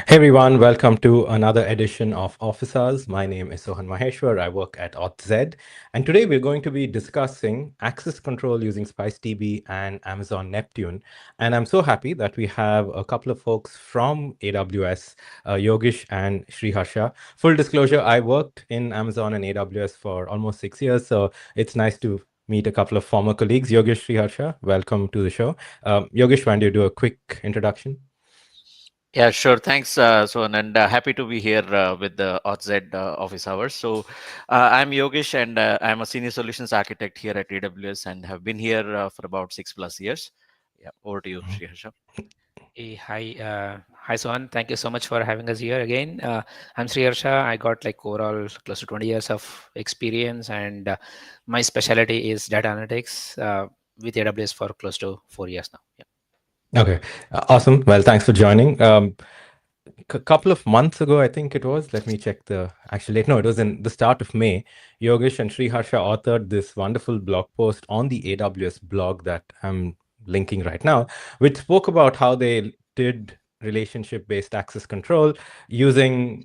Hey everyone, welcome to another edition of Office Hours. My name is Sohan Maheshwar. I work at AuthZ, and today we're going to be discussing access control using SpiceDB and Amazon Neptune. And I'm so happy that we have a couple of folks from AWS, Yogesh and Sriharsha. Full disclosure, I worked in Amazon and AWS for almost 6 years, so it's nice to meet a couple of former colleagues. Yogesh, Sriharsha, welcome to the show. Yogesh, why don't you do a quick introduction? Yeah, sure. Thanks, Sohan, and happy to be here with the AuthZ office hours. So, I'm Yogesh, and I'm a senior solutions architect here at AWS, and have been here for about 6+ years. Yeah, over to you, Sriharsha. Hi, Sohan. Thank you so much for having us here again. I'm Sri Harsha. I got like overall close to 20 years of experience, and my specialty is data analytics with AWS for close to 4 years now. Yeah. Okay, awesome. Well, thanks for joining. A couple of months ago, I think it was. Let me check the actual date. No, it was in the start of May. Yogesh and Sriharsha authored this wonderful blog post on the AWS blog that I'm linking right now, which spoke about how they did relationship-based access control using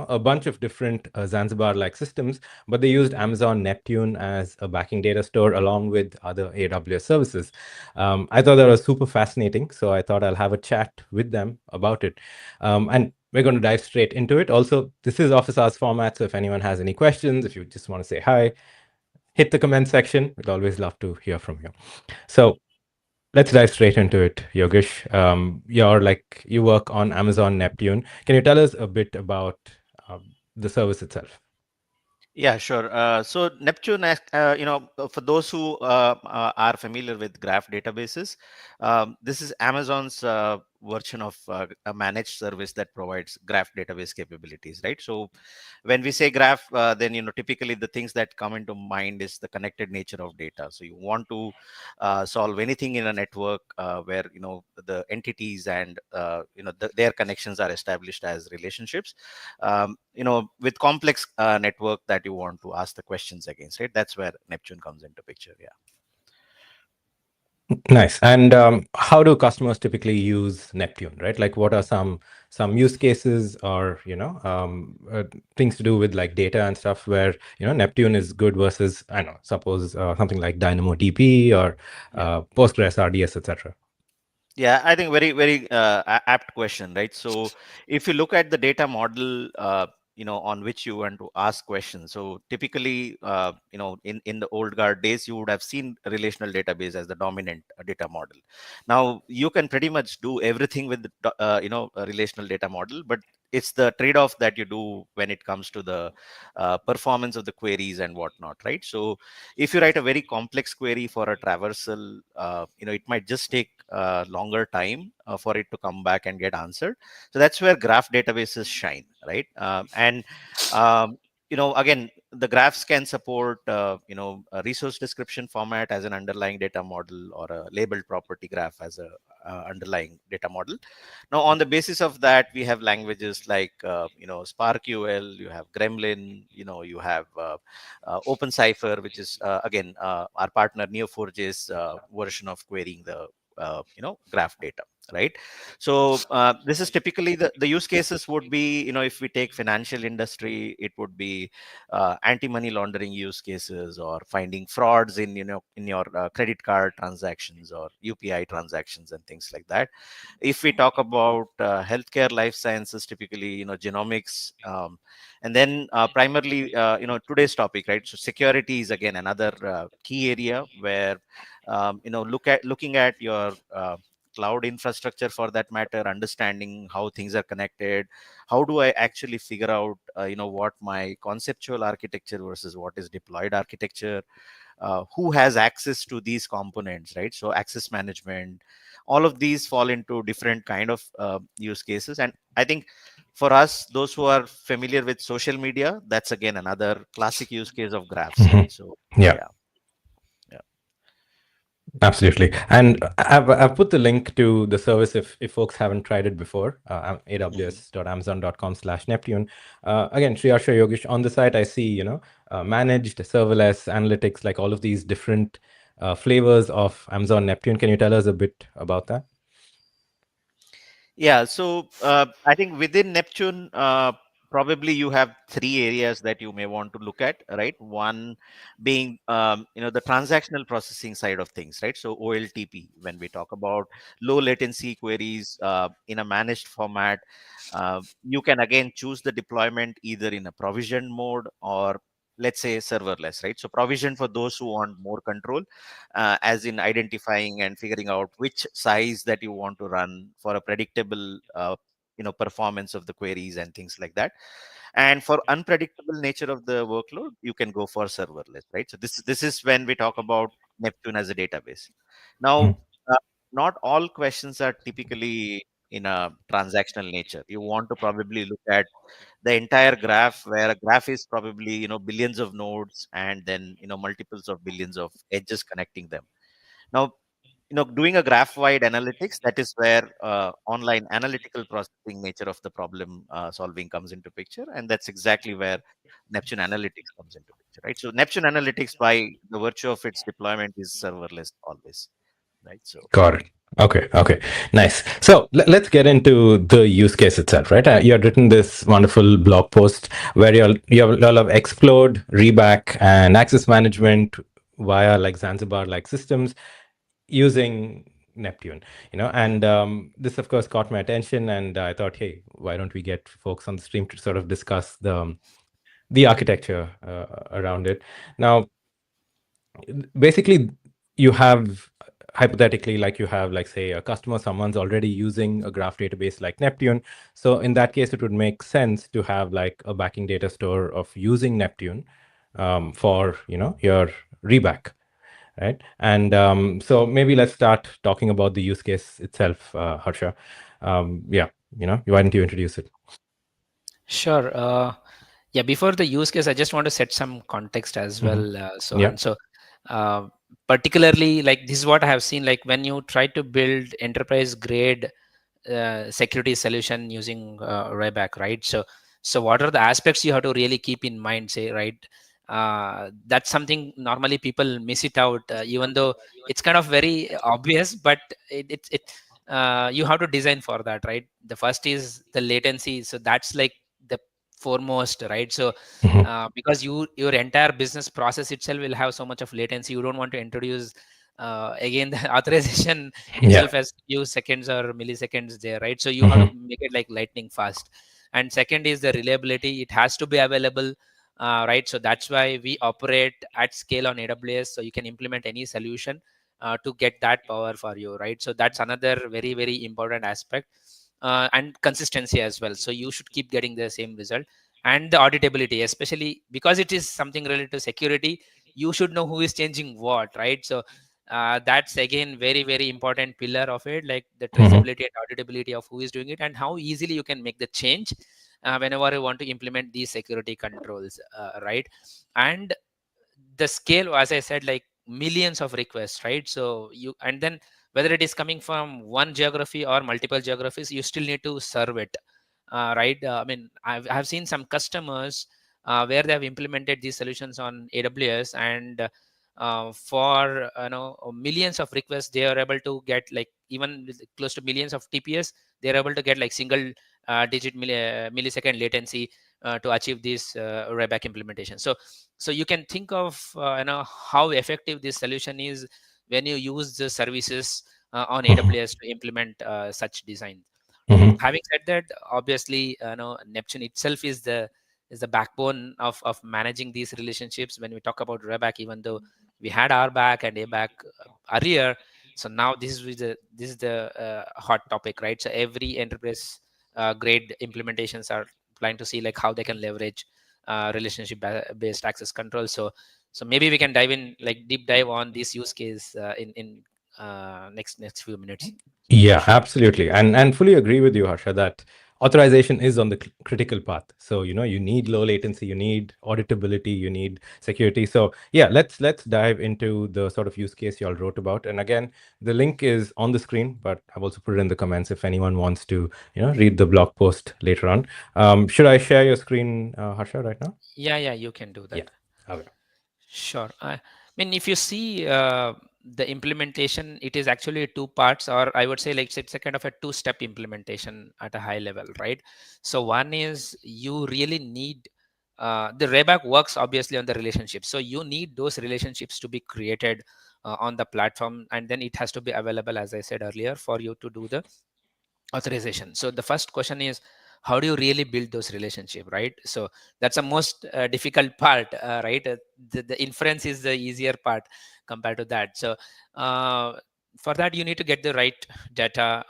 a bunch of different Zanzibar-like systems, but they used Amazon Neptune as a backing data store along with other AWS services. I thought that was super fascinating, so I thought I'll have a chat with them about it. And we're going to dive straight into it. Also, this is Office Hours format, so if anyone has any questions, if you just want to say hi, hit the comment section. We'd always love to hear from you. So let's dive straight into it, Yogesh. You work on Amazon Neptune. Can you tell us a bit about the service itself? Yeah, sure. So Neptune, for those who are familiar with graph databases, this is Amazon's version of a managed service that provides graph database capabilities, right? So when we say graph, then typically the things that come into mind is the connected nature of data. So you want to solve anything in a network where the entities and their connections are established as relationships. With complex network that you want to ask the questions against, right? That's where Neptune comes into picture. Yeah. Nice. And how do customers typically use Neptune, right? Like, what are some use cases or things to do with like data and stuff where Neptune is good versus, I don't know, suppose something like DynamoDB or Postgres RDS, etc. Yeah, I think very, very apt question, right? So if you look at the data model, on which you want to ask questions. So typically, in the old guard days, you would have seen a relational database as the dominant data model. Now you can pretty much do everything with a relational data model, but it's the trade-off that you do when it comes to the performance of the queries and whatnot, right? So if you write a very complex query for a traversal, it might just take longer time for it to come back and get answered. So that's where graph databases shine, right? And again, the graphs can support a resource description format as an underlying data model, or a labeled property graph as a underlying data model. Now, on the basis of that, we have languages like SparkQL, you have Gremlin, you have OpenCipher, which is again our partner Neo4j's version of querying the graph data, right? So this is typically the use cases would be, if we take financial industry, it would be anti-money laundering use cases, or finding frauds in in your credit card transactions or UPI transactions and things like that. If we talk about healthcare life sciences, typically genomics, and then primarily today's topic, right? So security is again another key area where looking at your cloud infrastructure, for that matter, understanding how things are connected. How do I actually figure out what my conceptual architecture versus what is deployed architecture, who has access to these components, right? So access management, all of these fall into different kind of use cases. And I think for us, those who are familiar with social media, that's again another classic use case of graphs, Mhm. right? So Yeah. yeah. Yeah. Absolutely. And I've put the link to the service if folks haven't tried it before, aws.amazon.com/Neptune. Again, Sriharsha, Yogesh, on the site, I see, managed, serverless, analytics, like all of these different flavors of Amazon Neptune. Can you tell us a bit about that? Yeah, so I think within Neptune, probably you have three areas that you may want to look at, right? One being, the transactional processing side of things, right? So OLTP, when we talk about low latency queries in a managed format, you can again choose the deployment either in a provision mode, or let's say serverless, right? So provision for those who want more control, as in identifying and figuring out which size that you want to run for a predictable performance of the queries and things like that. And for unpredictable nature of the workload, you can go for serverless, right? So this is when we talk about Neptune as a database. Now, Mhm. uh, not all questions are typically in a transactional nature. You want to probably look at the entire graph, where a graph is probably billions of nodes, and then multiples of billions of edges connecting them. Now, doing a graph wide analytics, that is where online analytical processing nature of the problem solving comes into picture, and that's exactly where Neptune analytics comes into picture, right? So Neptune analytics, by the virtue of its deployment, is serverless always, right? So Got it. Okay. Okay. Nice. So let's get into the use case itself, right? You had written this wonderful blog post where you all have explored, reback, and access management via like Zanzibar like systems using Neptune, and this of course caught my attention, and I thought, hey, why don't we get folks on the stream to sort of discuss the architecture around it. Now, basically, you have hypothetically, like you have, like, say, a customer, someone's already using a graph database like Neptune. So in that case, it would make sense to have like a backing data store of using Neptune for your reback, right? And so maybe let's start talking about the use case itself, Harsha. Yeah, why don't you introduce it? Sure. Yeah, before the use case, I just want to set some context as Mhm. well, Yeah. Sohan. So, uh, particularly, like, this is what I have seen. Like, when you try to build enterprise grade security solution using Rayback, right? So what are the aspects you have to really keep in mind? Say, right? That's something normally people miss it out, even though it's kind of very obvious, but you have to design for that, right? The first is the latency. So that's like the foremost, right? So Mhm. because your entire business process itself will have so much of latency, you don't want to introduce again the authorization Yeah. itself has few seconds or milliseconds there, right? So you have to Mhm. make it like lightning fast. And second is the reliability. It has to be available, right? So that's why we operate at scale on AWS, so you can implement any solution to get that power for you, right? So that's another very very important aspect. and consistency as well. So you should keep getting the same result. And the auditability, especially because it is something related to security, you should know who is changing what, right? So that's again very very important pillar of it, like the Mhm. traceability and auditability of who is doing it and how easily you can make the change whenever you want to implement these security controls, right? And the scale, as I said, like millions of requests, right? So you, and then whether it is coming from one geography or multiple geographies, you still need to serve it, right? I mean, I've seen some customers where they have implemented these solutions on AWS, and for millions of requests, they are able to get like even with close to millions of TPS, they are able to get like single digit millisecond latency to achieve this RBAC implementation. So you can think of how effective this solution is when you use the services on Mhm. AWS to implement such design. Mhm. Having said that, obviously Neptune itself is the backbone of managing these relationships. When we talk about RBAC, even though we had RBAC and ABAC earlier, so now this is the hot topic, right? So every enterprise grade implementations are trying to see like how they can leverage relationship based access control. So maybe we can dive in, like deep dive on this use case in next few minutes. Yeah, absolutely. And fully agree with you, Harsha, that authorization is on the critical path. So, you need low latency, you need auditability, you need security. So, yeah, let's dive into the sort of use case you all wrote about. And again, the link is on the screen, but I've also put it in the comments if anyone wants to, read the blog post later on. Should I share your screen, Harsha, right now? Yeah, you can do Yeah. that. Okay. Sure. I mean, if you see the implementation, it is actually two parts, or I would say like it's a kind of a two-step implementation at a high level, right? So one is you really need the RBAC works obviously on the relationship. So you need those relationships to be created on the platform, and then it has to be available, as I said earlier, for you to do the authorization. So the first question is, how do you really build those relationship, right? So that's the most difficult part, right? The inference is the easier part compared to that. So uh, for that you need to get the right data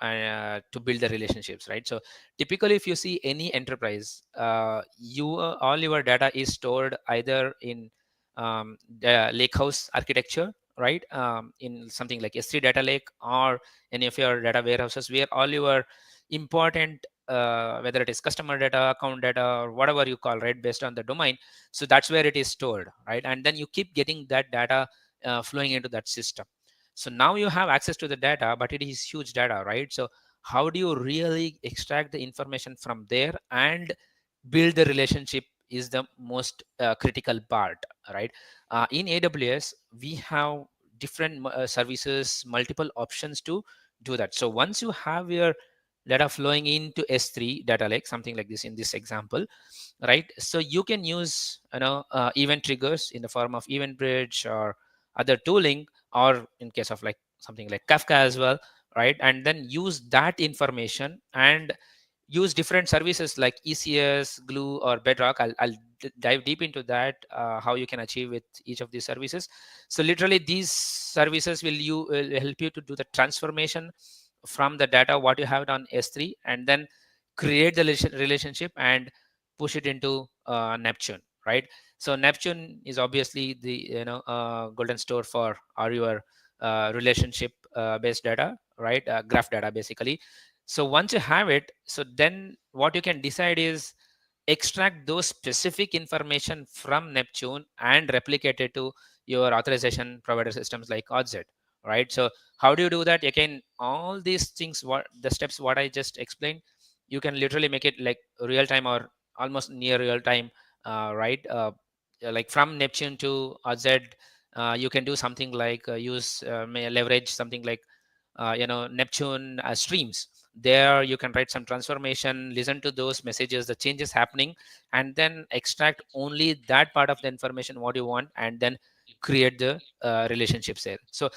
to build the relationships, right? So typically if you see any enterprise, all your data is stored either in the lakehouse architecture, right? In something like S3 data lake, or any of your data warehouses where all your important whether it is customer data, account data, or whatever you call, right, based on the domain. So that's where it is stored, right? And then you keep getting that data flowing into that system. So now you have access to the data, but it is huge data, right? So how do you really extract the information from there and build the relationship is the most critical part, right? In AWS we have different services, multiple options to do that. So once you have your data flowing into S3 data lake, something like this in this example, right? So you can use event triggers in the form of event bridge or other tooling, or in case of like something like Kafka as well, right? And then use that information and use different services like ECS, Glue, or Bedrock. I'll dive deep into that, how you can achieve with each of these services. So literally these services will help you to do the transformation from the data what you have on S3, and then create the relationship and push it into Neptune, right? So Neptune is obviously the golden store for our your relationship based data, right? Graph data basically. So once you have it, so then what you can decide is extract those specific information from Neptune and replicate it to your authorization provider systems like ODZ, right? So how do you do that? Again, all these things, what the steps what I just explained, you can literally make it like real time or almost near real time, right? Like from Neptune to ODZ, you can do something like leverage something like Neptune streams. There you can write some transformation, listen to those messages, the changes happening, and then extract only that part of the information what you want, and then create the relationships there. So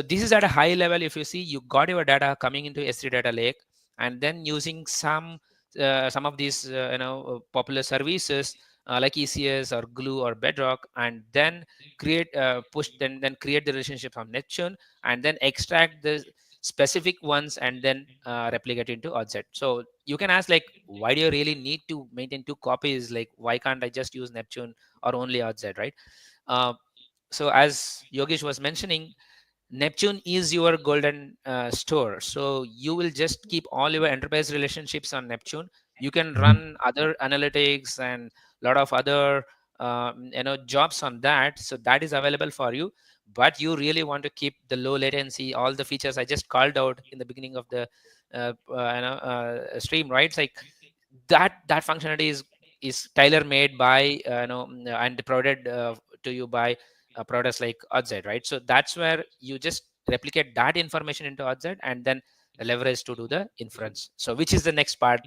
this is at a high level. If you see, you got your data coming into S3 data lake, and then using some of these popular services like ECS or Glue or Bedrock, and then create push then create the relationship from Neptune, and then extract the specific ones and then replicate into OZ. So you can ask like, why do you really need to maintain 2 copies? Like, why can't I just use Neptune or only OZ, right? uh, so as Yogesh was mentioning, Neptune is your golden store. So you will just keep all your enterprise relationships on Neptune. You can run other analytics and a lot of other jobs on that. So that is available for you. But you really want to keep the low latency, all the features I just called out in the beginning of the stream, right? It's like that functionality is tailor made by and provided to you by products like OutZ, right? So that's where you just replicate that information into OutZ and then leverage to do the inference. So which is the next part?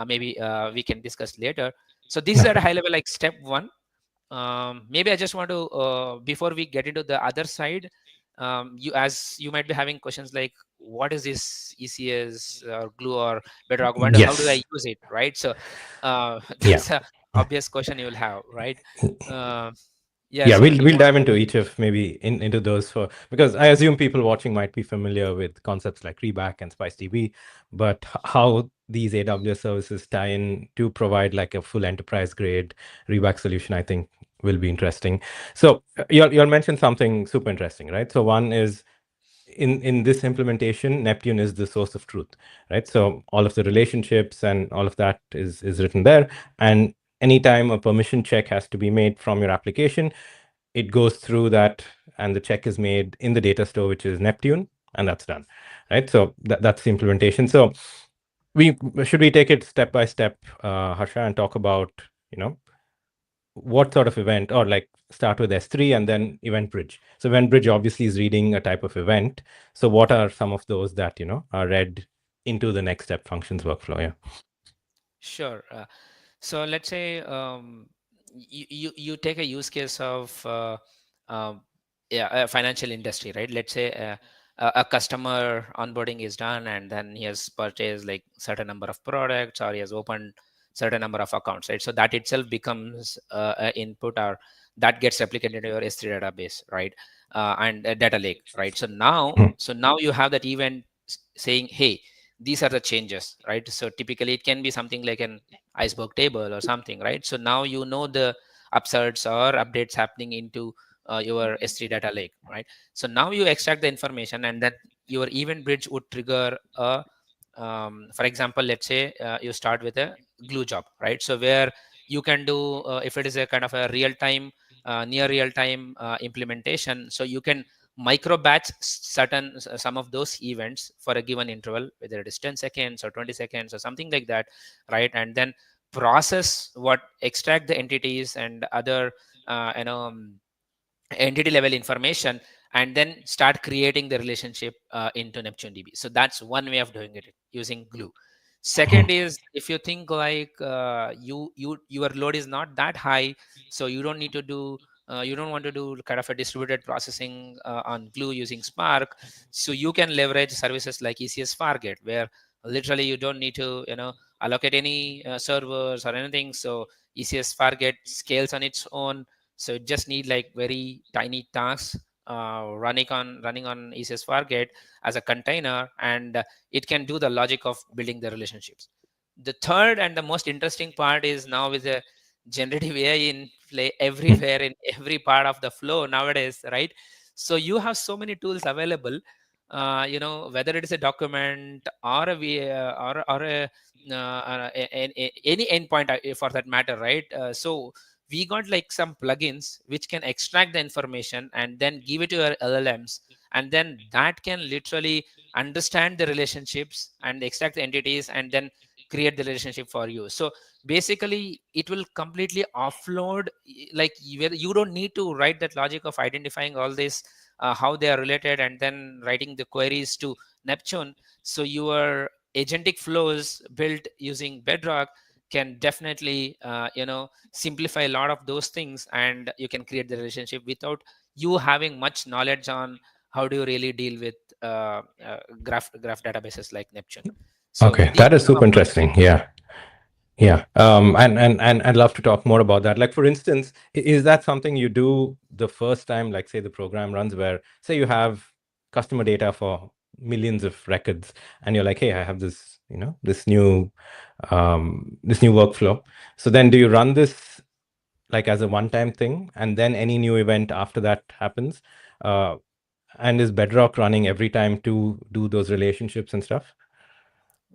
Maybe we can discuss later. So this is at a high level, like step one. Maybe I just want to before we get into the other side, you might be having questions like, what is this ECS or Glue or Bedrock? How do I Yes. use it, right? So Yeah. that's a obvious question you will have, right? uh, yeah, Yeah, so we'll you want dive into each of maybe into those for, because I assume people watching might be familiar with concepts like Reback and SpiceDB, but how these AWS services tie in to provide like a full enterprise grade Reback solution, I think will be interesting. So you'll mention something super interesting, right? So one is in this implementation, Neptune is the source of truth, right? So all of the relationships and all of that is written there, and anytime a permission check has to be made from your application, it goes through that and the check is made in the data store, which is Neptune, and that's done, right? So that's the implementation. So we take it step by step, Harsha, and talk about, what sort of event, or like start with S3 and then event bridge. So event bridge obviously is reading a type of event. So what are some of those that, are read into the next step functions workflow? Yeah. sure. So let's say you take a use case of um, a financial industry, right? Let's say a customer onboarding is done and then he has purchased like certain number of products or he has opened certain number of accounts, right? So that itself becomes an input, or that gets replicated into your S3 database, right? And a data lake, right? So now you have that event saying, hey, these are the changes, right? So typically it can be something like an iceberg table or something, right? So now you know the upserts or updates happening into your S3 data lake, right? So now you extract the information and then your event bridge would trigger a for example, let's say you start with a glue job, right? So where you can do if it is a kind of a real time near real time implementation, so you can micro batch some of those events for a given interval, whether it is 10 seconds or 20 seconds or something like that, right? And then process what, extract the entities and other uh, you know um, entity level information, and then start creating the relationship into Neptune DB. So that's one way of doing it using Glue. Second is, if you think like your load is not that high, so you don't need to do you don't want to do kind of a distributed processing on Glue using Spark. So you can leverage services like ECS Fargate, where literally you don't need to allocate any servers or anything. So ECS Fargate scales on its own. So it just need like very tiny tasks running on ECS Fargate as a container, and it can do the logic of building the relationships. The third and the most interesting part is now with the generative AI in play everywhere in every part of the flow nowadays, right? So you have so many tools available, whether it is a document or a or any endpoint for that matter, right? So we got like some plugins which can extract the information and then give it to your LLMs, and then that can literally understand the relationships and extract the entities and then create the relationship for you. So basically it will completely offload, like you don't need to write that logic of identifying all this how they are related and then writing the queries to Neptune. So your agentic flows built using Bedrock can definitely simplify a lot of those things, and you can create the relationship without you having much knowledge on how do you really deal with graph databases like Neptune. So Okay, these that is are super one interesting. Yeah. Yeah. And I'd love to talk more about that. Like, for instance, is that something you do the first time, like say the program runs, where say you have customer data for millions of records, and you're like, hey, I have this, this new workflow. So then do you run this like as a one-time thing, and then any new event after that happens? Uh, and is Bedrock running every time to do those relationships and stuff?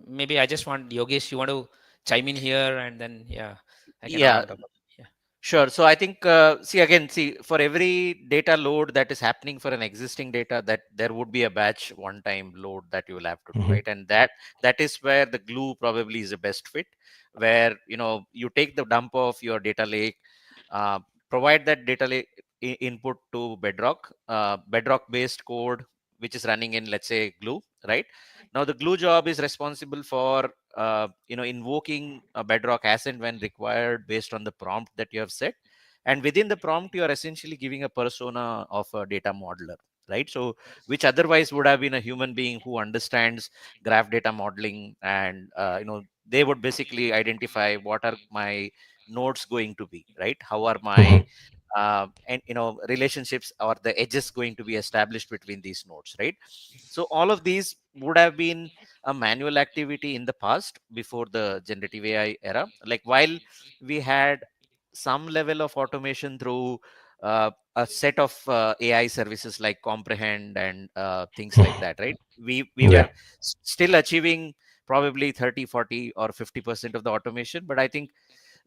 Maybe I just want Yogesh, you want to chime in here, and then yeah, I can add Yeah, on top of it. Yeah. sure. So I think, see, for every data load that is happening for an existing data, that there would be a batch one-time load that you will have to do, Mm-hmm. right? And that is where the glue probably is the best fit, where you take the dump of your data lake, uh, provide that data lake input to Bedrock, Bedrock-based code, which is running in, let's say, Glue, right? Now the Glue job is responsible for invoking a Bedrock as and when required based on the prompt that you have set, and within the prompt you are essentially giving a persona of a data modeler, right? So which otherwise would have been a human being who understands graph data modeling, and they would basically identify what are my nodes going to be, right? How are my Mm-hmm. and relationships or the edges going to be established between these nodes, right? So all of these would have been a manual activity in the past before the generative AI era. Like, while we had some level of automation through a set of AI services like Comprehend and things like that, right? We Yeah. were still achieving probably 30, 40, or 50% of the automation, but I think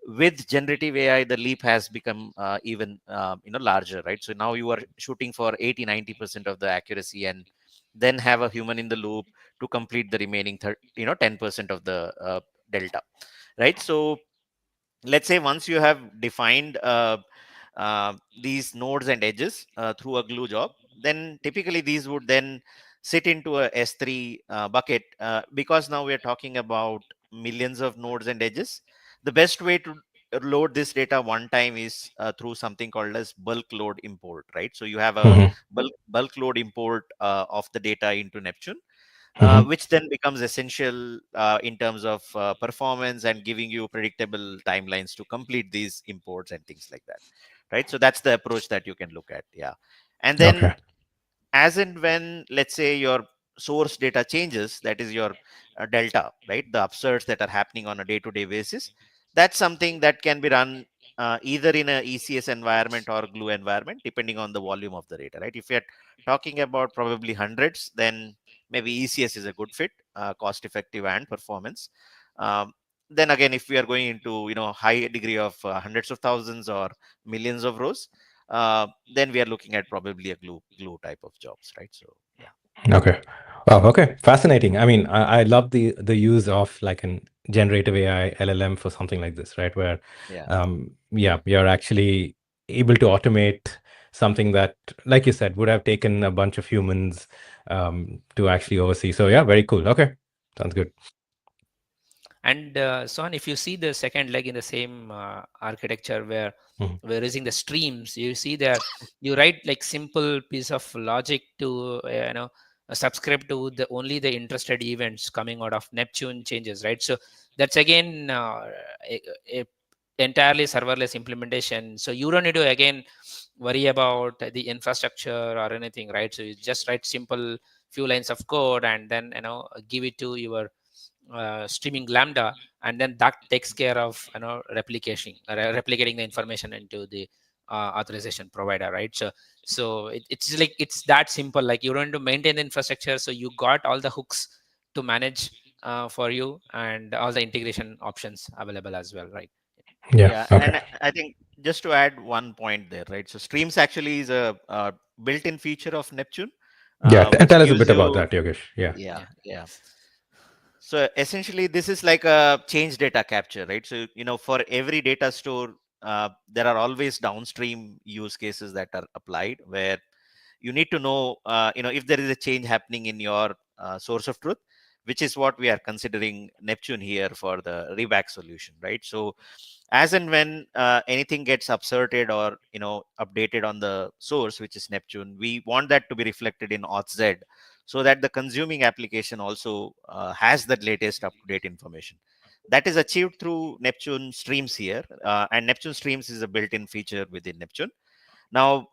with generative AI, the leap has become even larger, right? So now you are shooting for 80, 90% of the accuracy, and then have a human in the loop to complete the remaining 10% of the delta, right? So let's say once you have defined these nodes and edges through a glue job, then typically these would then sit into a S3 bucket, because now we are talking about millions of nodes and edges. The best way to load this data one time is through something called as bulk load import, right? So you have a Mm-hmm. bulk load import of the data into Neptune, Mm-hmm. which then becomes essential in terms of performance and giving you predictable timelines to complete these imports and things like that, right? So that's the approach that you can look at. Yeah. And then Okay. as and when, let's say, your source data changes, that is your delta, right? The upserts that are happening on a day-to-day basis, that's something that can be run either in a ECS environment or glue environment, depending on the volume of the data, right? If you're talking about probably hundreds, then maybe ECS is a good fit, cost effective and performance. um, then again, if we are going into high degree of hundreds of thousands or millions of rows, then we are looking at probably a glue type of jobs, right? So yeah. Okay. Wow. Okay. Fascinating. I mean, I love the use of like an generative AI LLM for something like this, right? Where, Yeah. yeah, you're actually able to automate something that, like you said, would have taken a bunch of humans to actually oversee. So yeah, very cool. Okay. Sounds good. And Son, if you see the second leg in the same architecture where Mhm. we're using the streams, you see there you write like simple piece of logic to subscribe to the only the interested events coming out of Neptune changes, right? So that's again a entirely serverless implementation. So you don't need to again worry about the infrastructure or anything, right? So you just write simple few lines of code and then give it to your streaming lambda, and then that takes care of replicating the information into the authorization provider, right? It's like it's that simple. Like you don't need to maintain the infrastructure, so you got all the hooks to manage for you, and all the integration options available as well, right? Yeah. Yeah, Okay. and I think just to add one point there, right? So streams actually is a built-in feature of Neptune, Yeah. which Tell us a gives bit about you. that, Yogesh. Yeah. Yeah, Yeah. yeah. So essentially, this is like a change data capture, right? So for every data store, there are always downstream use cases that are applied, where you need to know, if there is a change happening in your source of truth, which is what we are considering Neptune here for the reback solution, right? So as and when anything gets upserted or updated on the source, which is Neptune, we want that to be reflected in auth-z, so that the consuming application also has the latest up-to-date information. That is achieved through Neptune streams here, and Neptune streams is a built-in feature within Neptune. Now,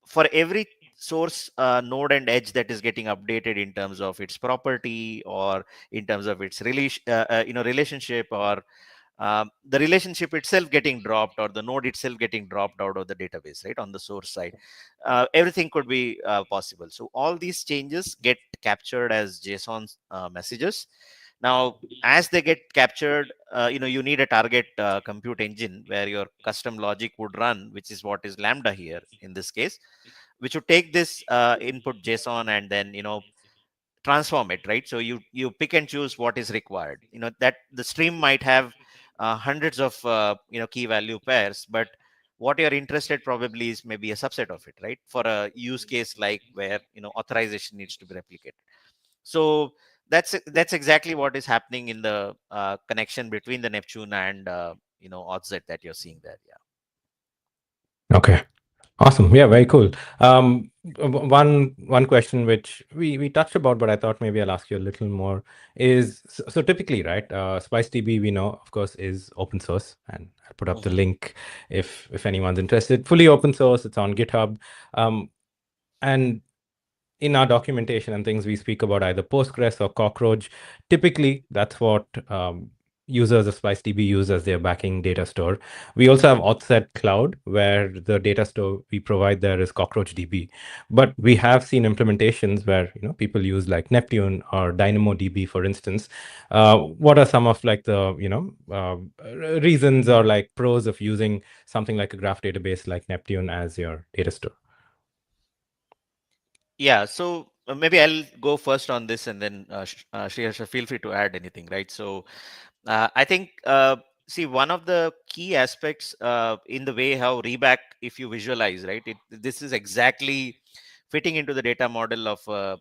for every source node and edge that is getting updated in terms of its property, or in terms of its relationship, or the relationship itself getting dropped, or the node itself getting dropped out of the database, right, on the source side. Everything could be possible. So all these changes get captured as JSON messages. Now, as they get captured, you need a target compute engine where your custom logic would run, which is what is Lambda here in this case, which would take this input JSON and then transform it, right? So you pick and choose what is required. That the stream might have hundreds of key value pairs, but what you're interested probably is maybe a subset of it, right? For a use case like where authorization needs to be replicated. So that's exactly what is happening in the connection between the Neptune and OddZ that you're seeing there. Yeah. Okay. Awesome. Yeah, very cool. One question which we touched about, but I thought maybe I'll ask you a little more is, so typically, right, SpiceDB, we know, of course, is open source, and I'll put up the link if anyone's interested. Fully open source, it's on GitHub. And in our documentation and things, we speak about either Postgres or Cockroach. Typically, that's what users of SpiceDB use as their backing data store. We also have Auth Cloud, where the data store we provide there is CockroachDB. But we have seen implementations where people use like Neptune or DynamoDB, for instance. What are some of like the reasons or like pros of using something like a graph database like Neptune as your data store? Yeah, so maybe I'll go first on this, and then Shreya, feel free to add anything, right? So I think, see, one of the key aspects in the way how reback, if you visualize, right, this is exactly fitting into the data model of a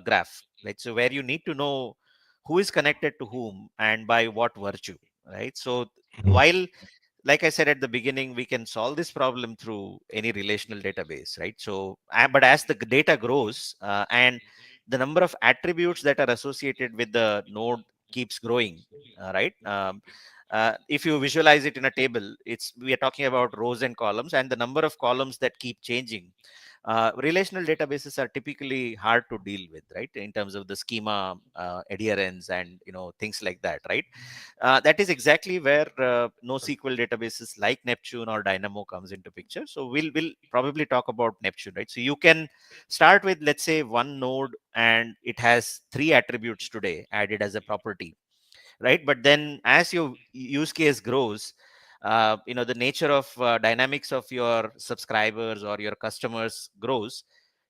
graph, right? So where you need to know who is connected to whom and by what virtue, right? So while, like I said at the beginning, we can solve this problem through any relational database, right? So, but as the data grows and the number of attributes that are associated with the node keeps growing, right? If you visualize it in a table, we are talking about rows and columns, and the number of columns that keep changing. Relational databases are typically hard to deal with, right, in terms of the schema adherence and things like that, right? That is exactly where NoSQL databases like Neptune or Dynamo comes into picture. So we'll probably talk about Neptune, right? So you can start with, let's say, one node and it has 3 attributes today added as a property, right? But then as your use case grows, the nature of dynamics of your subscribers or your customers grows,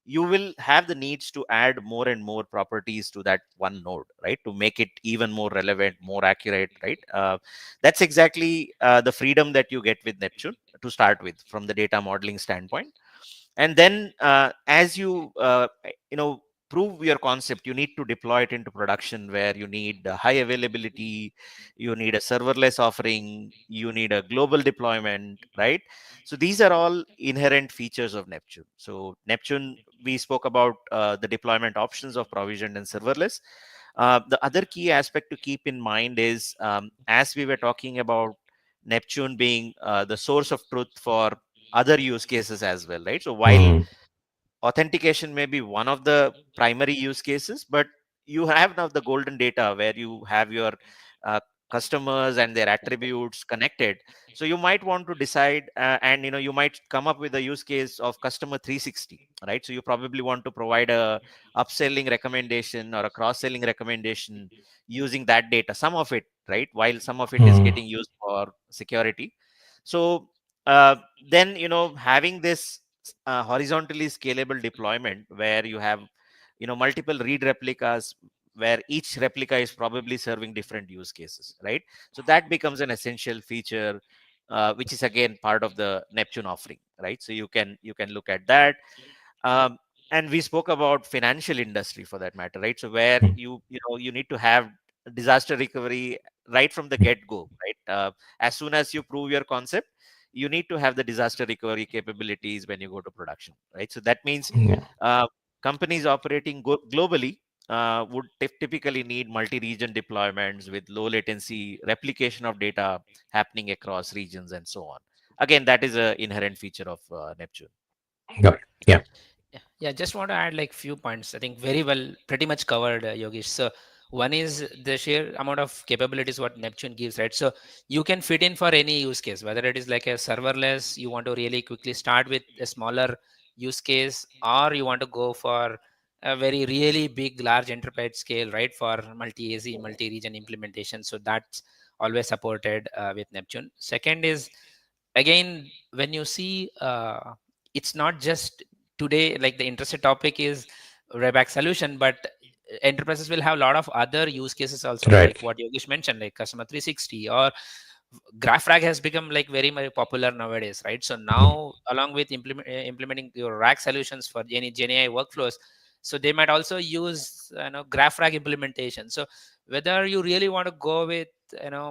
you will have the needs to add more and more properties to that one node, right, to make it even more relevant, more accurate, right? That's exactly the freedom that you get with Neptune to start with from the data modeling standpoint. And then as you prove your concept, you need to deploy it into production, where you need high availability, you need a serverless offering, you need a global deployment, right? So these are all inherent features of Neptune. So Neptune, we spoke about the deployment options of provisioned and serverless. The other key aspect to keep in mind is, as we were talking about Neptune being the source of truth for other use cases as well, right? So while authentication may be one of the primary use cases, but you have now the golden data where you have your uh, customers and their attributes connected. So you might want to decide, and you might come up with a use case of customer 360, right? So you probably want to provide a upselling recommendation or a cross-selling recommendation using that data, some of it, right, while some of it is getting used for security. So then having this horizontally scalable deployment, where you have multiple read replicas, where each replica is probably serving different use cases, right? So that becomes an essential feature, which is again part of the Neptune offering, right? So you can look at that. um, and we spoke about financial industry for that matter, right? So where you need to have disaster recovery right from the get go, right? As soon as you prove your concept, you need to have the disaster recovery capabilities when you go to production, right? So that means uh, companies operating globally would typically need multi-region deployments with low latency replication of data happening across regions and so on. Again, that is an inherent feature of Neptune. Got it. Yeah. Yeah, just want to add like few points. I think very well, pretty much covered, Yogesh. So one is the sheer amount of capabilities what Neptune gives, right? So you can fit in for any use case, whether it is like a serverless, you want to really quickly start with a smaller use case, or you want to go for a very really big, large enterprise scale, right? For multi-AZ, multi-region implementation. So that's always supported with Neptune. Second is, again, when you see it's not just today, like the interested topic is Reback solution, but enterprises will have a lot of other use cases also, Right. like what Yogesh mentioned, like customer 360, or GraphRag has become like very, very popular nowadays, right? So Mhm. now, along with implementing your RAG solutions for any GenAI workflows, so they might also use GraphRag implementation. So whether you really want to go with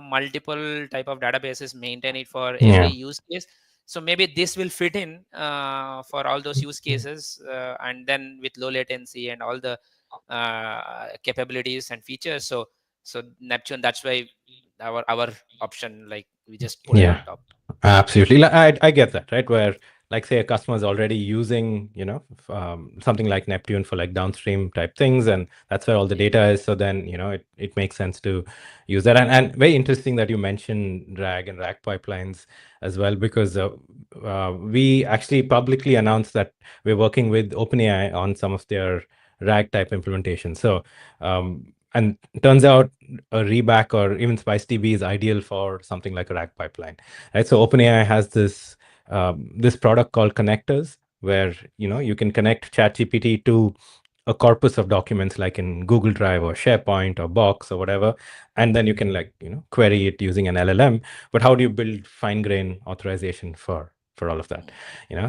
multiple type of databases, maintain it for every Yeah. use case, so maybe this will fit in for all those use cases, and then with low latency and all the capabilities and features. So Neptune, that's why our option, like we just put it Yeah. on top. Absolutely. I get that, right? Where, like, say, a customer is already using, something like Neptune for like downstream type things, and that's where all the Yeah. data is. So then, it makes sense to use that. And very interesting that you mentioned RAG and RAG pipelines as well, because we actually publicly announced that we're working with OpenAI on some of their RAG type implementations. So, and turns out a Reback or even SpiceDB is ideal for something like a RAG pipeline, right? So OpenAI has this product called connectors, where you can connect ChatGPT to a corpus of documents like in Google Drive or SharePoint or Box or whatever, and then you can, like, query it using an LLM. But how do you build fine grain authorization for all of that?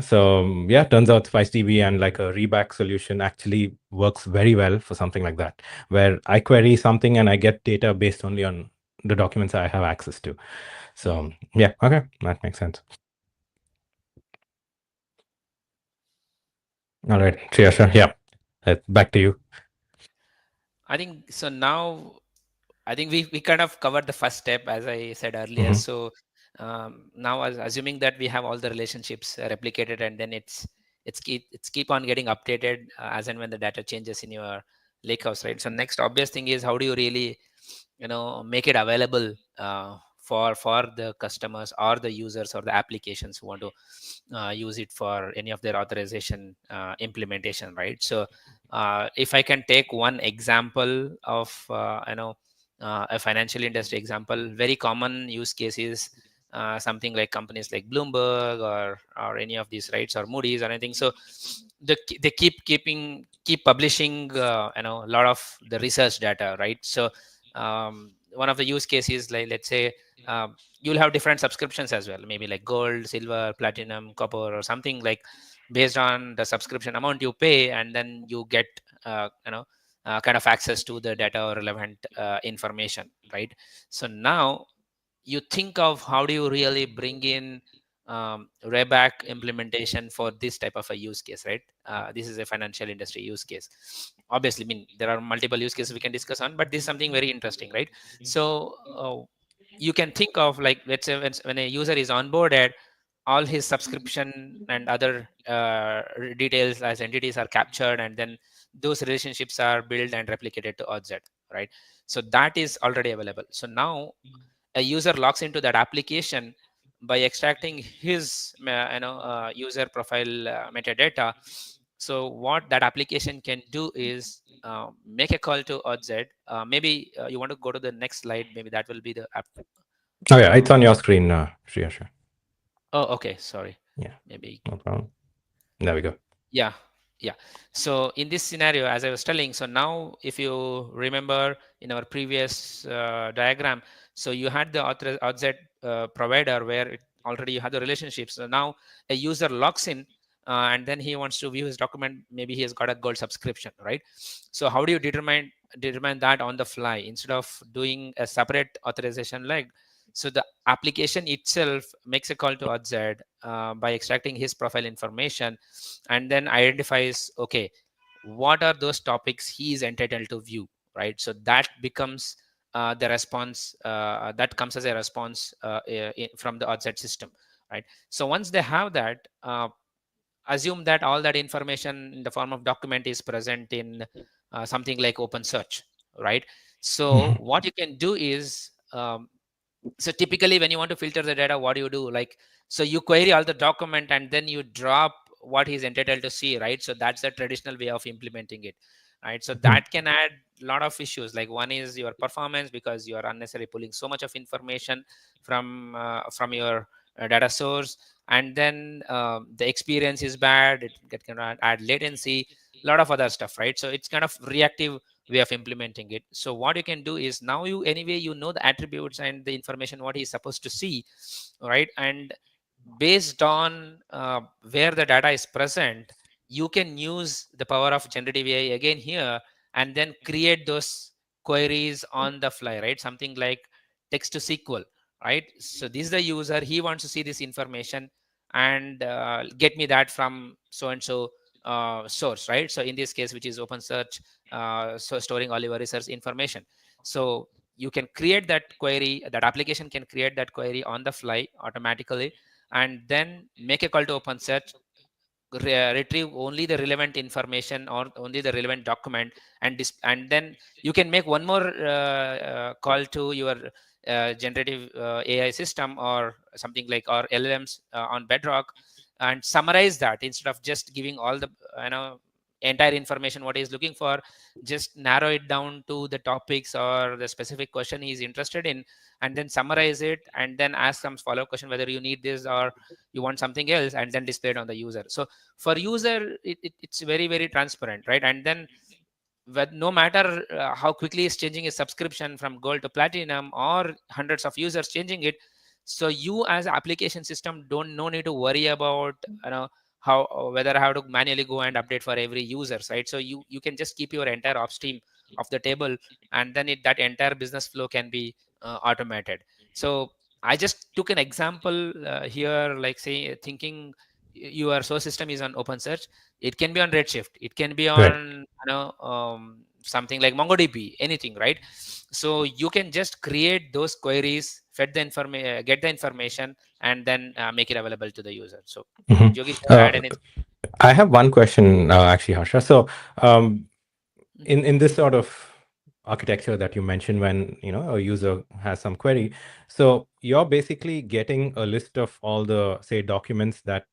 So yeah, turns out SpiceDB and like a Reback solution actually works very well for something like that, where I query something and I get data based only on the documents I have access to. So yeah, okay, that makes sense. All right, sure. Yeah, back to you. I think so. Now I think we kind of covered the first step, as I said earlier. Hmm. So now, as assuming that we have all the relationships replicated, and then it's keep on getting updated as and when the data changes in your lakehouse, right? So next obvious thing is, how do you really make it available for the customers or the users or the applications who want to use it for any of their authorization implementation, right? So if I can take one example of a financial industry example, very common use case is something like companies like Bloomberg or any of these, right, or Moody's or anything. So they keep publishing a lot of the research data, right? So one of the use cases, like, let's say, you'll have different subscriptions as well, maybe like gold, silver, platinum, copper, or something, like based on the subscription amount you pay, and then you get kind of access to the data or relevant information, right? So now you think of how do you really bring in Reback implementation for this type of a use case, right? This is a financial industry use case. Obviously, I mean, there are multiple use cases we can discuss on, but this is something very interesting, right? So you can think of, like, let's say when a user is onboarded, all his subscription and other details as entities are captured, and then those relationships are built and replicated to OZ, right? So that is already available. So now a user logs into that application by extracting his user profile metadata. So what that application can do is make a call to OZ. Maybe you want to go to the next slide, maybe that will be the app. Oh yeah, it's on your screen, sure. Oh, okay, sorry. Yeah, Maybe. no problem. There we go. Yeah. So in this scenario, as I was telling, so now if you remember in our previous diagram, so you had the OZ provider where already you had the relationships. So now a user logs in and then he wants to view his document. Maybe he has got a gold subscription, right? So how do you determine that on the fly instead of doing a separate authorization leg? So the application itself makes a call to OZ by extracting his profile information, and then identifies, okay, what are those topics he is entitled to view, right? So that becomes the response that comes as a response from the OZ system, right? So once they have that, assume that all that information in the form of document is present in something like OpenSearch, right? So Mhm. what you can do is, so typically when you want to filter the data, what do you do? Like, so you query all the document and then you drop what he's entitled to see, right? So that's the traditional way of implementing it, right? So Mhm. that can add a lot of issues. Like, one is your performance, because you are unnecessarily pulling so much of information from your data source. And then the experience is bad. It can add latency, a lot of other stuff, right? So it's kind of reactive way of implementing it. So what you can do is, now you anyway you know the attributes and the information what he's supposed to see, right? And based on where the data is present, you can use the power of generative AI again here, and then create those queries on the fly, right? Something like text to SQL, right? So this is the user, he wants to see this information, and get me that from so and so source, right? So in this case, which is OpenSearch, so storing Oliver research information. So you can create that query, that application can create that query on the fly automatically, and then make a call to OpenSearch, retrieve only the relevant information or only the relevant document, and then you can make one more call to your generative AI system or something like, or LLMs on Bedrock, and summarize that instead of just giving all the entire information what he's looking for. Just narrow it down to the topics or the specific question he's interested in, and then summarize it, and then ask some follow-up question whether you need this or you want something else, and then display it on the user. So for user, it's very, very transparent, right? And then, no matter how quickly it's changing a subscription from gold to platinum, or hundreds of users changing it, so you as application system don't no need to worry about how, whether I have to manually go and update for every user, right? So you can just keep your entire upstream of the table, and then that entire business flow can be automated. So I just took an example here, like, say, thinking your source system is on OpenSearch. It can be on Redshift, it can be Right. on something like MongoDB, anything, right? So you can just create those queries, fed the information, get the information, and then make it available to the user. So Mhm. Yogi, Uh, add anything? I have one question, actually, Harsha. So, um, Mhm. in this sort of architecture that you mentioned, when a user has some query, so you're basically getting a list of all the, say, documents that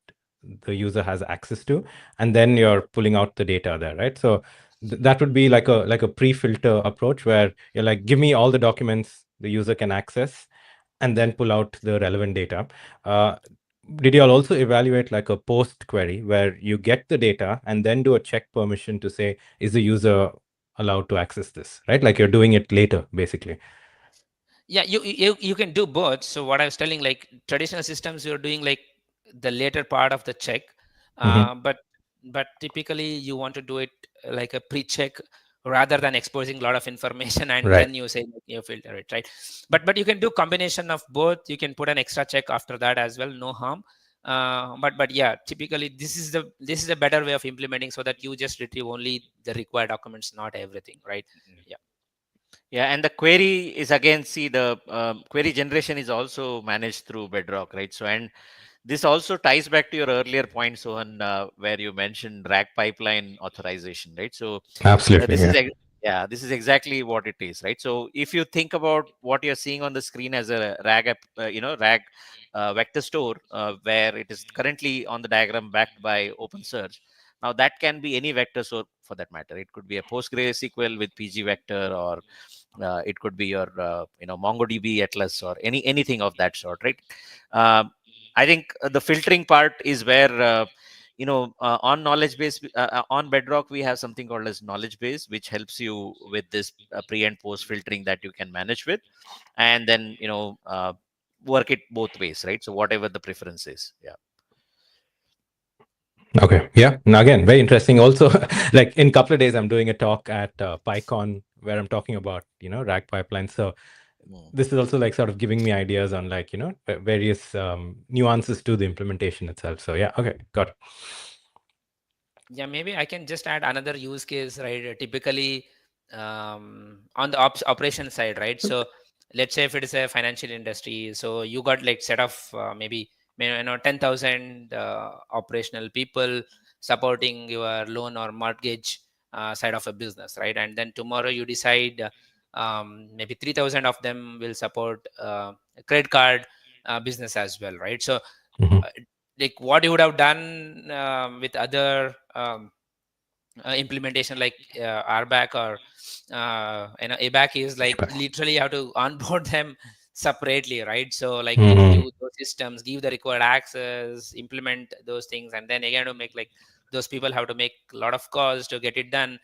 the user has access to, and then you're pulling out the data there, right? So that would be like a pre-filter approach, where you're like, give me all the documents the user can access, and then pull out the relevant data. uh, did you all also evaluate like a post query, where you get the data and then do a check permission to say, is the user allowed to access this, right? Like you're doing it later, basically. Yeah, you can do both. So what I was telling, like, traditional systems, you're doing like the later part of the check, Hmm. but typically you want to do it like a pre-check, rather than exposing a lot of information and Right. then you say, like, you filter it, right? But you can do combination of both. You can put an extra check after that as well, no harm. But yeah, typically this is a better way of implementing, so that you just retrieve only the required documents, not everything, right? Yeah. Yeah, and the query is again, see, the query generation is also managed through Bedrock, right? So, and this also ties back to your earlier point, Sohan, where you mentioned RAG pipeline authorization, right? So, Absolutely. this is Yeah. yeah, this is exactly what it is, right? So, if you think about what you're seeing on the screen as a RAG, RAG vector store, where it is currently on the diagram backed by OpenSearch. Now, that can be any vector store for that matter. It could be a PostgreSQL with PG vector, or it could be your MongoDB Atlas, or anything of that sort, right? Um, I think the filtering part is where on knowledge base, on Bedrock, we have something called as knowledge base, which helps you with this pre and post filtering that you can manage with, and then work it both ways, right? So whatever the preference is. Yeah. Okay. Yeah. Now again, very interesting. Also, like in a couple of days, I'm doing a talk at PyCon, where I'm talking about RAG pipelines. So Mm. this is also like sort of giving me ideas on like various nuances to the implementation itself. So yeah. Okay. Got it. Yeah, maybe I can just add another use case, right? Typically, on the operation side, right? So let's say if it is a financial industry, so you got like set of maybe 10,000 operational people supporting your loan or mortgage side of a business, right? And then tomorrow you decide maybe 3,000 of them will support a credit card business as well, right? So Mhm. like what you would have done with other implementation like RBAC or ABAC is like literally you have to onboard them separately, right? So like Mhm. give those systems, give the required access, implement those things, and then again to make like those people have to make a lot of calls to get it done,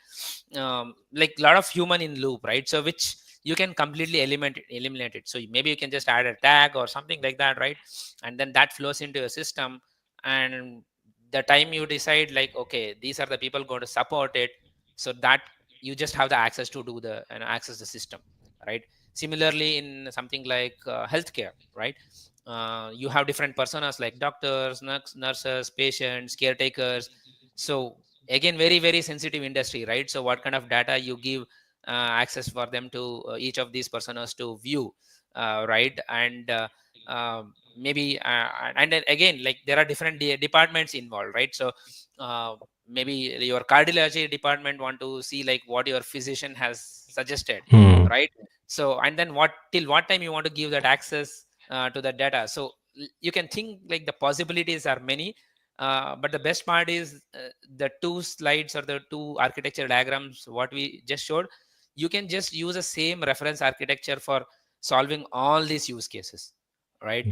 like a lot of human in loop, right? So which you can completely eliminate it. So maybe you can just add a tag or something like that, right? And then that flows into a system, and the time you decide like okay these are the people going to support it, so that you just have the access to do the and access the system, right? Similarly in something like healthcare, right? You have different personas like doctors, nurses, patients, caretakers. So again very sensitive industry, right? So what kind of data you give access for them to each of these personas to view, right? And maybe and then again like there are different departments involved, right? So uh, maybe your cardiology department want to see like what your physician has suggested, Mhm. right? So and then what till what time you want to give that access to the data. So you can think like the possibilities are many, but the best part is the two slides or the two architecture diagrams what we just showed, you can just use the same reference architecture for solving all these use cases, right?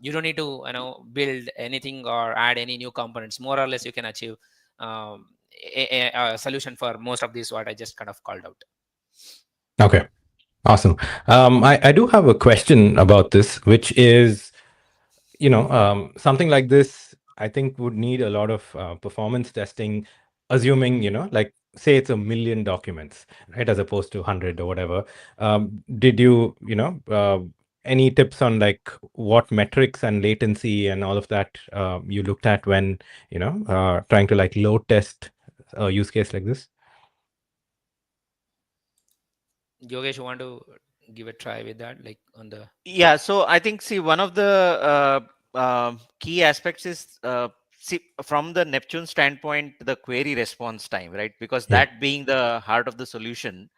You don't need to build anything or add any new components. More or less you can achieve a solution for most of these what I just kind of called out. Okay, awesome. I do have a question about this, which is, something like this, I think would need a lot of performance testing, assuming, like say it's 1 million documents, right, as opposed to 100 or whatever. Did you, any tips on like what metrics and latency and all of that you looked at when, trying to like load test a use case like this? Yogesh, you want to give a try with that, like on the Yeah, so I think, see, one of the key aspects is, see, from the Neptune standpoint, the query response time, right? Because Yeah. that being the heart of the solution,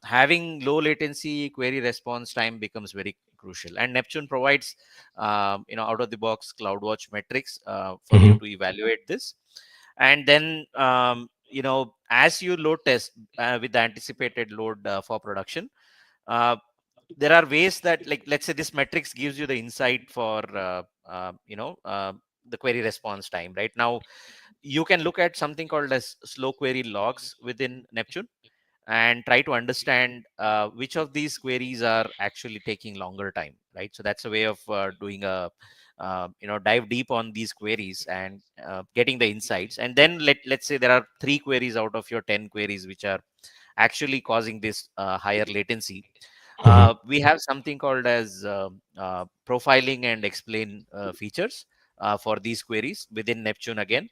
having low latency query response time becomes very crucial. And Neptune provides, out of the box CloudWatch metrics for you Hmm. to evaluate this. And then, as you load test with the anticipated load for production, uh, there are ways that, like, let's say this metrics gives you the insight for the query response time. Right now you can look at something called as slow query logs within Neptune and try to understand which of these queries are actually taking longer time, right? So that's a way of doing a dive deep on these queries and getting the insights. And then let's say there are 3 queries out of your 10 queries which are actually causing this higher latency. Hmm. We have something called as profiling and explain features for these queries within Neptune. Again,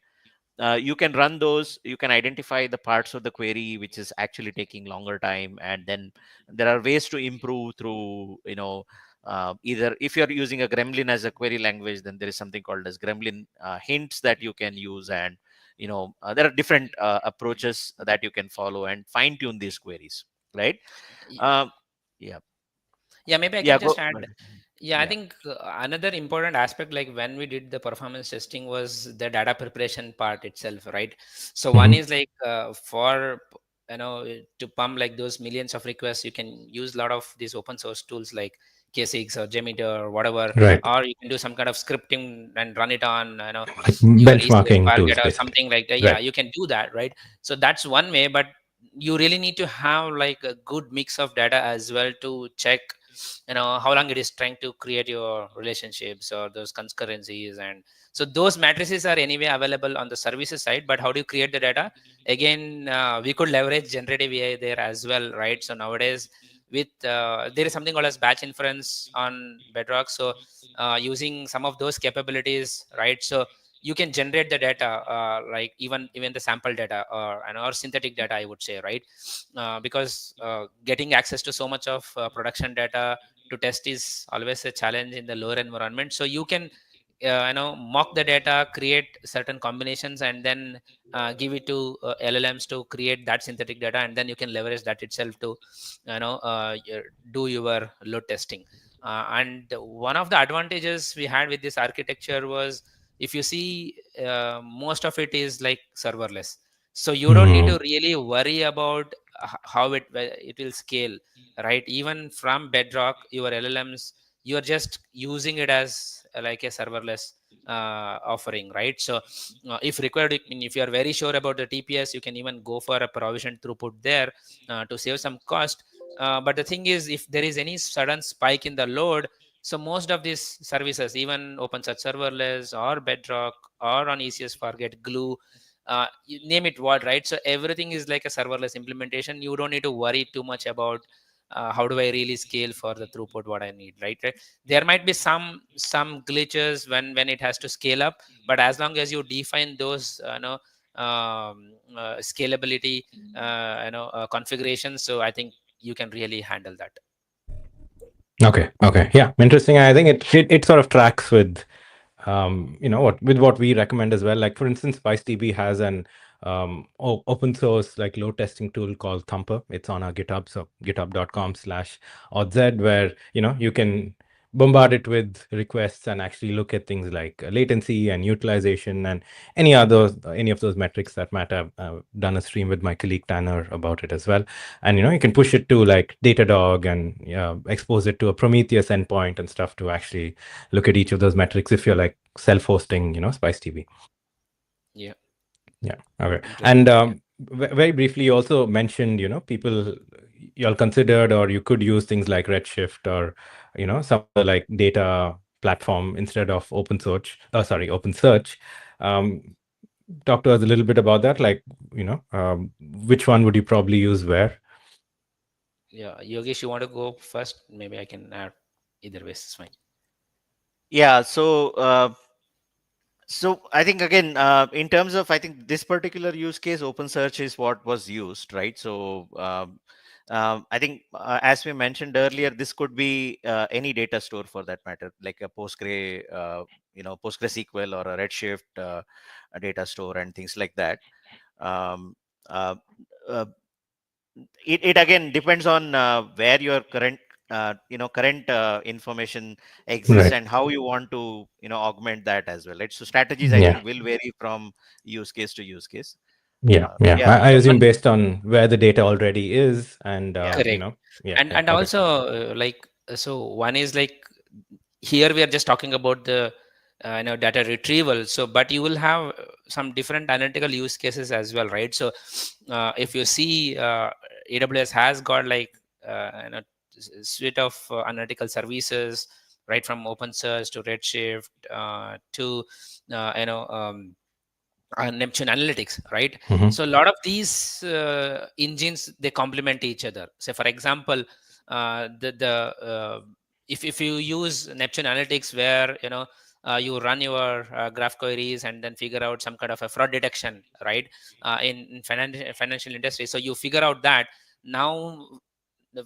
you can run those, you can identify the parts of the query which is actually taking longer time, and then there are ways to improve through, either if you're using a Gremlin as a query language, then there is something called as Gremlin hints that you can use. And there are different approaches that you can follow and fine tune these queries, right? um, yeah. yeah, maybe I Yeah, can go. just add. Yeah, I Yeah. think another important aspect, like when we did the performance testing, was the data preparation part itself, right? So one Hmm. is like for to pump like those millions of requests, you can use a lot of these open source tools like K6 or Jmeter or whatever, Right. or you can do some kind of scripting and run it on Like your ECS benchmarking tools, target or basically. something like that. Yeah, Right. you can do that, right? So that's one way, but you really need to have like a good mix of data as well to check how long it is trying to create your relationships or those concurrencies. And so those matrices are anyway available on the services side, but how do you create the data? Again, we could leverage generative AI there as well, right? So nowadays with there is something called as batch inference on Bedrock. So using some of those capabilities, right? So you can generate the data, like even the sample data or synthetic data, I would say, right? Because getting access to so much of production data to test is always a challenge in the lower environment. So you can mock the data, create certain combinations, and then give it to LLMs to create that synthetic data, and then you can leverage that itself to do your load testing. And one of the advantages we had with this architecture was, if you see, most of it is like serverless, so you don't need to really worry about how it will scale, right? Even from Bedrock, your LLMs, you are just using it as like a serverless offering, right? So if required, if you are very sure about the TPS, you can even go for a provision throughput there to save some cost. But the thing is, if there is any sudden spike in the load, so most of these services, even OpenSearch serverless or Bedrock or on ECS Fargate, Glue, you name it what, right? So everything is like a serverless implementation. You don't need to worry too much about how do I really scale for the throughput what I need, right? There might be some glitches when it has to scale up, but as long as you define those scalability configurations, so I think you can really handle that. Okay. Yeah, interesting. I think it sort of tracks with what we recommend as well. Like for instance, SpiceDB has an open source like load testing tool called Thumper. It's on our GitHub, so github.com/odz, where you can bombard it with requests and actually look at things like latency and utilization and any of those metrics that matter. I've done a stream with my colleague Tanner about it as well, and you can push it to like Datadog and expose it to a Prometheus endpoint and stuff to actually look at each of those metrics if you're like self-hosting SpiceDB. Yeah Okay. And very briefly, you also mentioned people y'all considered or you could use things like Redshift or some other like data platform instead of OpenSearch. Talk to us a little bit about that, like which one would you probably use where? Yeah, Yogesh, you want to go first? Maybe I can add. Either way, it's fine. Yeah. So I think again, in terms of, I think this particular use case, OpenSearch is what was used, right? So I think as we mentioned earlier, this could be any data store for that matter, like a PostgreSQL or a Redshift a data store and things like that. Um, uh, uh, it again depends on where your current information exists Right. and how you want to augment that as well, right? So strategies I Yeah. think will vary from use case to use case. Yeah. Yeah. I assume One, based on where the data already is and Yeah. correct. yeah. And Okay. also so one is like, here we are just talking about the data retrieval, so but you will have some different analytical use cases as well, right? So if you see, AWS has got like suite of analytical services, right, from OpenSearch to Redshift to Neptune Analytics, right? So a lot of these engines, they complement each other. So for example, if you use Neptune Analytics, where you run your graph queries and then figure out some kind of a fraud detection, right? In financial industry, so you figure out that now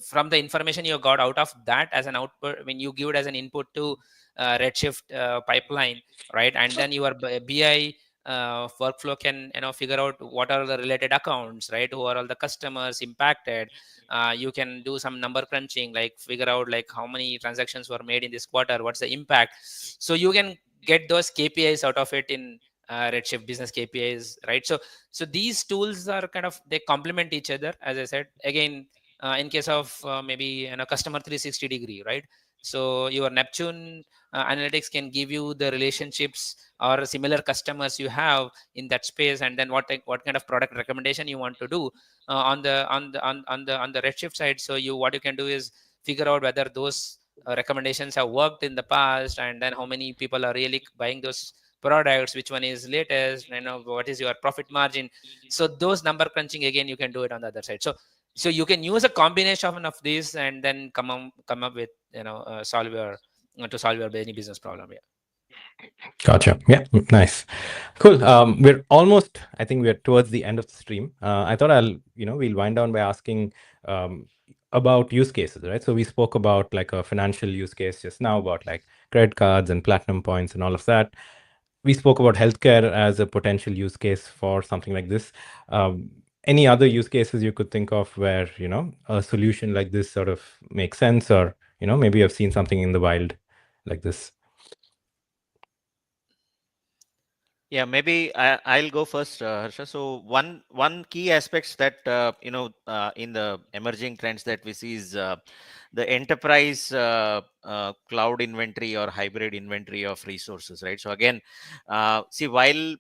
from the information you got out of that as an output, when you give it as an input to Redshift pipeline, right, and then your BI workflow can figure out what are the related accounts, right, who are all the customers impacted. You can do some number crunching, like figure out like how many transactions were made in this quarter, what's the impact. So you can get those KPIs out of it in Redshift business KPIs, right? So these tools are kind of, they complement each other, as I said. Again, in case of maybe customer 360 degree, right? So your Neptune analytics can give you the relationships or similar customers you have in that space, and then what kind of product recommendation you want to do on the Redshift side. So what you can do is figure out whether those recommendations have worked in the past, and then how many people are really buying those products, which one is latest, what is your profit margin. So those number crunching, again, you can do it on the other side. So you can use a combination of these and then come up with solve your to solve your any business problem. Yeah. Gotcha. Yeah, nice. Cool. I think we're towards the end of the stream. I thought we'll wind down by asking about use cases, right? So we spoke about like a financial use case just now about like credit cards and platinum points and all of that. We spoke about healthcare as a potential use case for something like this. Any other use cases you could think of where, a solution like this sort of makes sense, or, maybe you've seen something in the wild like this? Yeah, maybe I'll go first, Harsha. So one key aspects that in the emerging trends that we see is the enterprise cloud inventory or hybrid inventory of resources, right? So again, see, while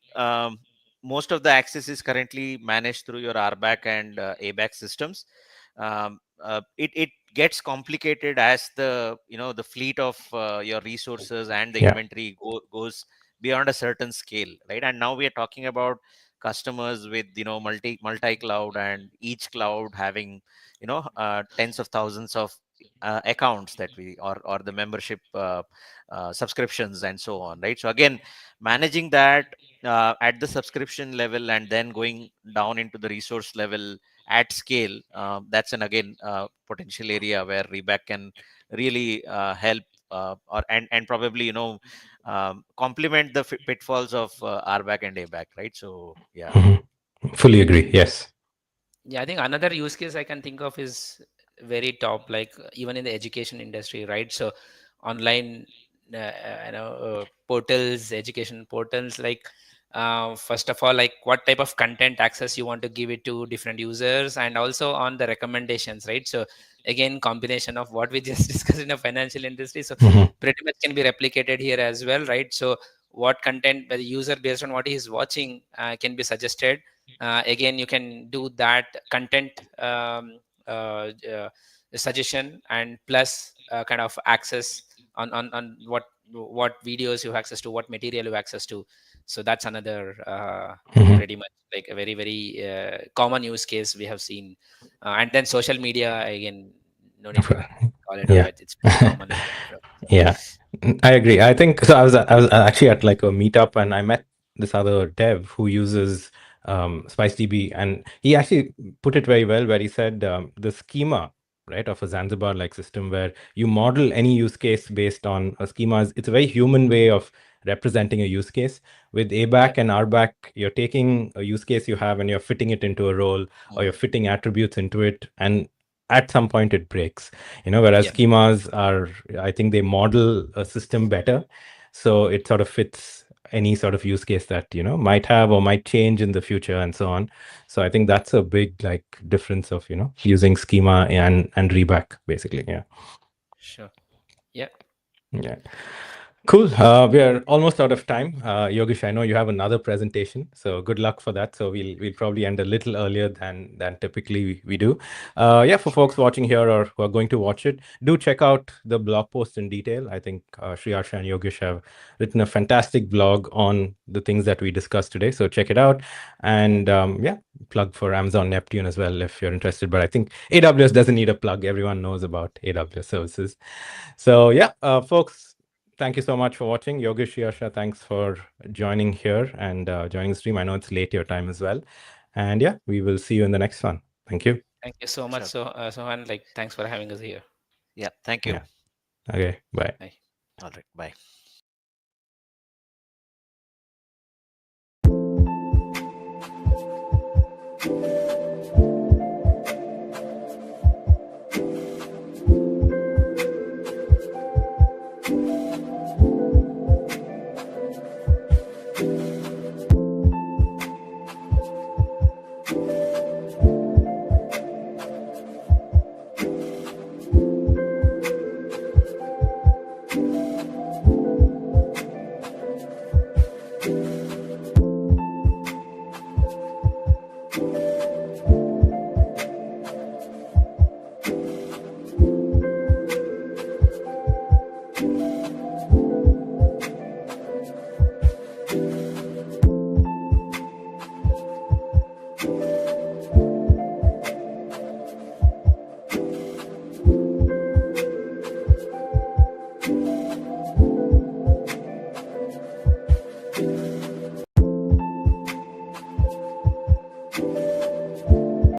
most of the access is currently managed through your RBAC and ABAC systems, it gets complicated as the fleet of your resources and the Yeah. inventory goes beyond a certain scale, right? And now we are talking about customers with multi cloud, and each cloud having tens of thousands of accounts that we or the membership subscriptions and so on, right? So again, managing that at the subscription level and then going down into the resource level at scale, that's an again potential area where Reback can really help, or and probably complement the pitfalls of RBAC and ABAC, right? So yeah. Mhm. Fully agree. Yes. Yeah, I think another use case I can think of is very top, like even in the education industry, right? So online, portals, education portals, like first of all, like what type of content access you want to give it to different users, and also on the recommendations, right? So again, combination of what we just discussed in the financial industry, so Mhm. pretty much can be replicated here as well, right? So what content the user, based on what he is watching, can be suggested. Again, you can do that content suggestion, and plus kind of access on what videos you have access to, what material you have access to. So that's another Mhm. pretty much like a very very common use case we have seen. And then social media, again, no need Of to course. call it out. Yeah. It's pretty common. So, Yeah, I agree. I think so. I was actually at like a meetup, and I met this other dev who uses SpiceDB, and he actually put it very well, where he said the schema, right, of a Zanzibar like system where you model any use case based on a schema. It's a very human way of representing a use case. With yeah, ABAC and RBAC, you're taking a use case you have and you're fitting it into a role, or you're Mm. fitting attributes into it, and at some point it breaks. Whereas yeah, schemas are, I think they model a system better, so it sort of fits any sort of use case that might have or might change in the future and so on. So I think that's a big like difference of using schema and Reback basically. Yeah. sure. Yeah. Yeah. Cool. We are almost out of time. Yogesh, I know you have another presentation, so good luck for that. So we'll probably end a little earlier than typically we do. Yeah, for folks watching here or who are going to watch it, do check out the blog post in detail. I think Sri Harsha and Yogesh have written a fantastic blog on the things that we discussed today. So check it out. And yeah, plug for Amazon Neptune as well if you're interested. But I think AWS doesn't need a plug. Everyone knows about AWS services. So yeah, folks, thank you so much for watching. Yogesh, Yasha, thanks for joining here and joining the stream. I know it's late your time as well. And yeah, we will see you in the next one. Thank you. Thank you so much. Sure. So, Sohan, like, thanks for having us here. Yeah, thank you. Yeah. Okay. Bye. Bye. All right, bye.